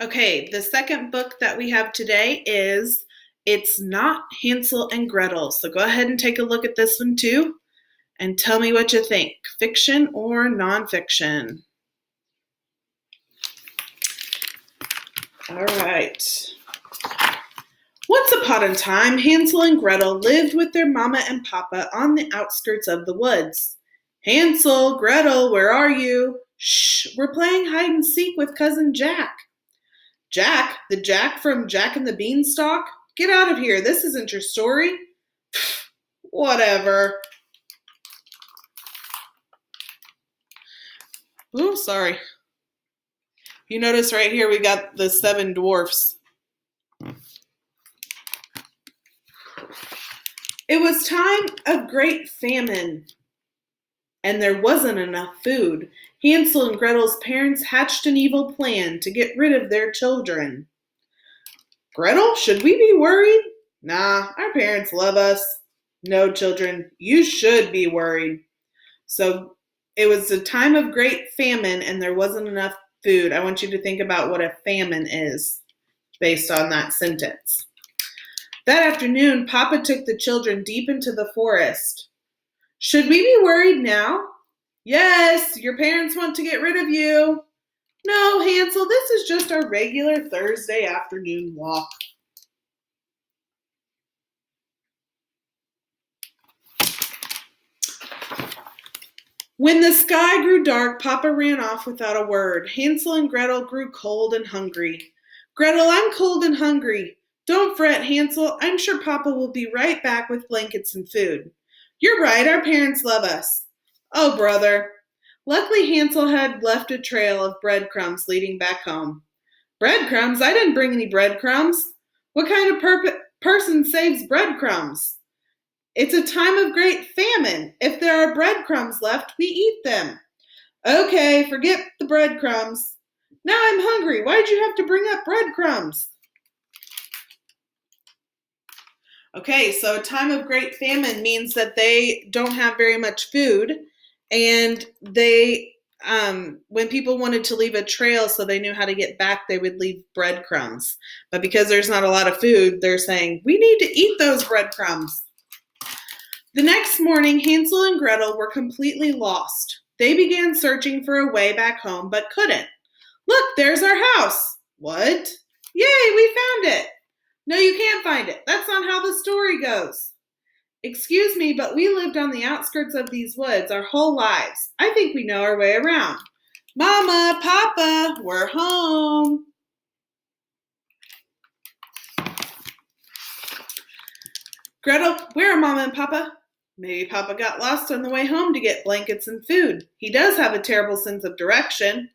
Okay, the second book that we have today is It's Not Hansel and Gretel. So go ahead and take a look at this one too and tell me what you think, fiction or nonfiction. All right. Once upon a time, Hansel and Gretel lived with their mama and papa on the outskirts of the woods. Hansel, Gretel, where are you? Shh, we're playing hide and seek with cousin Jack. Jack? The Jack from Jack and the Beanstalk? Get out of here. This isn't your story. Whatever. Ooh, sorry. You notice right here we got the 7 dwarfs. It was time of great famine, and there wasn't enough food. Hansel and Gretel's parents hatched an evil plan to get rid of their children. Gretel, should we be worried? Nah, our parents love us. No, children, you should be worried. So it was a time of great famine and there wasn't enough food. I want you to think about what a famine is based on that sentence. That afternoon, Papa took the children deep into the forest. Should we be worried now? Yes, your parents want to get rid of you. No, Hansel, this is just our regular Thursday afternoon walk. When the sky grew dark, Papa ran off without a word. Hansel and Gretel grew cold and hungry. Gretel, I'm cold and hungry. Don't fret, Hansel. I'm sure Papa will be right back with blankets and food. You're right, our parents love us. Oh, brother. Luckily, Hansel had left a trail of breadcrumbs leading back home. Breadcrumbs? I didn't bring any breadcrumbs. What kind of person saves breadcrumbs? It's a time of great famine. If there are breadcrumbs left, we eat them. Okay, forget the breadcrumbs. Now I'm hungry. Why'd you have to bring up breadcrumbs? Okay, so a time of great famine means that they don't have very much food, and when people wanted to leave a trail so they knew how to get back, they would leave breadcrumbs. But because there's not a lot of food, they're saying, we need to eat those breadcrumbs. The next morning, Hansel and Gretel were completely lost. They began searching for a way back home, but couldn't. Look, there's our house. What? Yay, we found it. No, you can't find it. That's not how the story goes. Excuse me, but we lived on the outskirts of these woods our whole lives. I think we know our way around. Mama, Papa, we're home. Gretel, where are Mama and Papa? Maybe Papa got lost on the way home to get blankets and food. He does have a terrible sense of direction.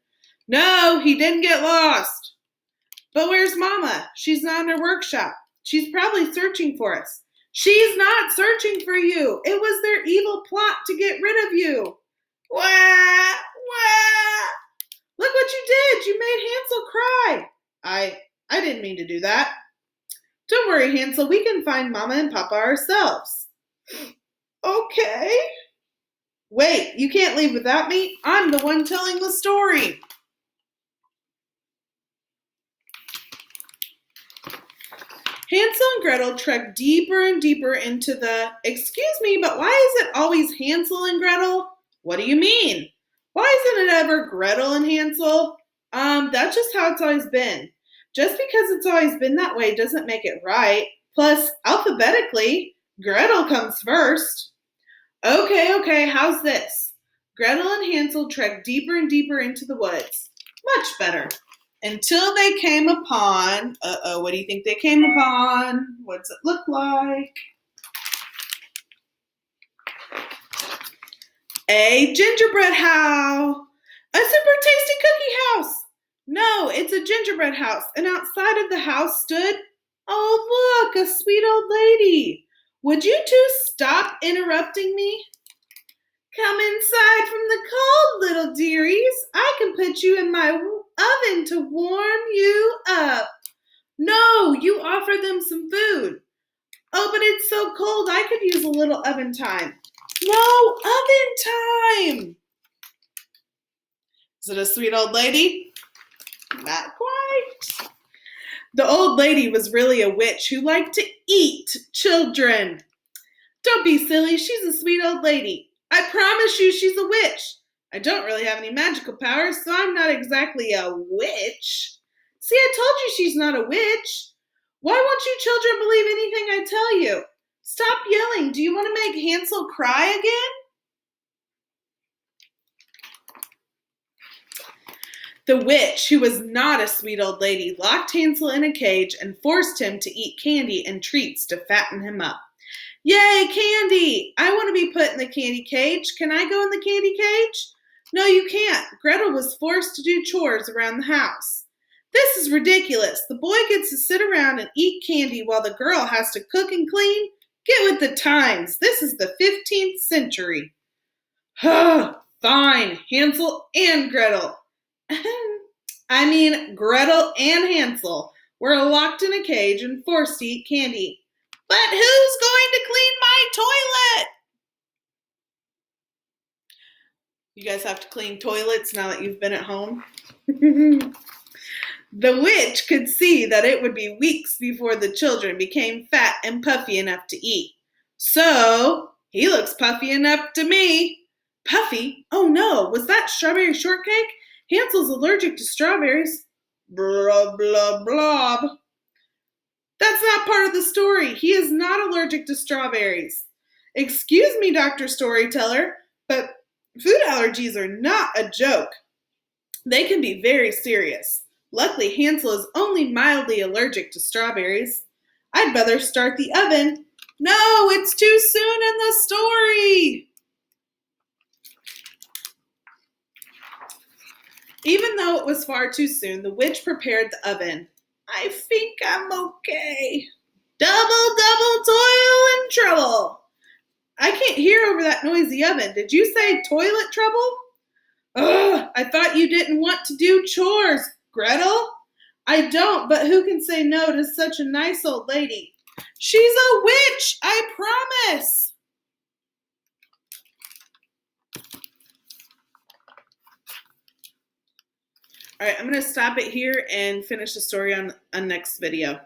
No, he didn't get lost. But where's Mama? She's not in her workshop. She's probably searching for us. She's not searching for you. It was their evil plot to get rid of you. Wah, wah. Look what you did. You made Hansel cry. I didn't mean to do that. Don't worry, Hansel. We can find Mama and Papa ourselves. Okay. Wait, you can't leave without me? I'm the one telling the story. Hansel and Gretel trekked deeper and deeper into the... Excuse me, but why is it always Hansel and Gretel? What do you mean? Why isn't it ever Gretel and Hansel? That's just how it's always been. Just because it's always been that way doesn't make it right. Plus, alphabetically, Gretel comes first. Okay, how's this? Gretel and Hansel trekked deeper and deeper into the woods. Much better. Until they came upon, what do you think they came upon? What's it look like? A gingerbread house. A super tasty cookie house. No, it's a gingerbread house. And outside of the house stood, oh look, a sweet old lady. Would you two stop interrupting me? Come inside from the cold, little dearies. I can put you in my oven to warm you up. No, you offer them some food. Oh, but it's so cold, I could use a little oven time. No, oven time. Is it a sweet old lady? Not quite. The old lady was really a witch who liked to eat children. Don't be silly, she's a sweet old lady. I promise you she's a witch. I don't really have any magical powers, so I'm not exactly a witch. See, I told you she's not a witch. Why won't you children believe anything I tell you? Stop yelling. Do you want to make Hansel cry again? The witch, who was not a sweet old lady, locked Hansel in a cage and forced him to eat candy and treats to fatten him up. Yay, candy! I want to be put in the candy cage. Can I go in the candy cage? No, you can't. Gretel was forced to do chores around the house. This is ridiculous. The boy gets to sit around and eat candy while the girl has to cook and clean. Get with the times. This is the 15th century. Fine, Hansel and Gretel. Gretel and Hansel were locked in a cage and forced to eat candy. But who's going to clean my toilet? You guys have to clean toilets now that you've been at home? The witch could see that it would be weeks before the children became fat and puffy enough to eat. So, he looks puffy enough to me. Puffy? Oh no, was that strawberry shortcake? Hansel's allergic to strawberries. Blah, blah, blah. That's not part of the story. He is not allergic to strawberries. Excuse me, Dr. Storyteller, but food allergies are not a joke. They can be very serious. Luckily, Hansel is only mildly allergic to strawberries. I'd better start the oven. No, it's too soon in the story. Even though it was far too soon, the witch prepared the oven. I think I'm okay. Double toil and trouble. I can't hear over that noisy oven. Did you say toilet trouble? Ugh, I thought you didn't want to do chores, Gretel. I don't, but who can say no to such a nice old lady? She's a witch, I promise. All right, I'm going to stop it here and finish the story on next video.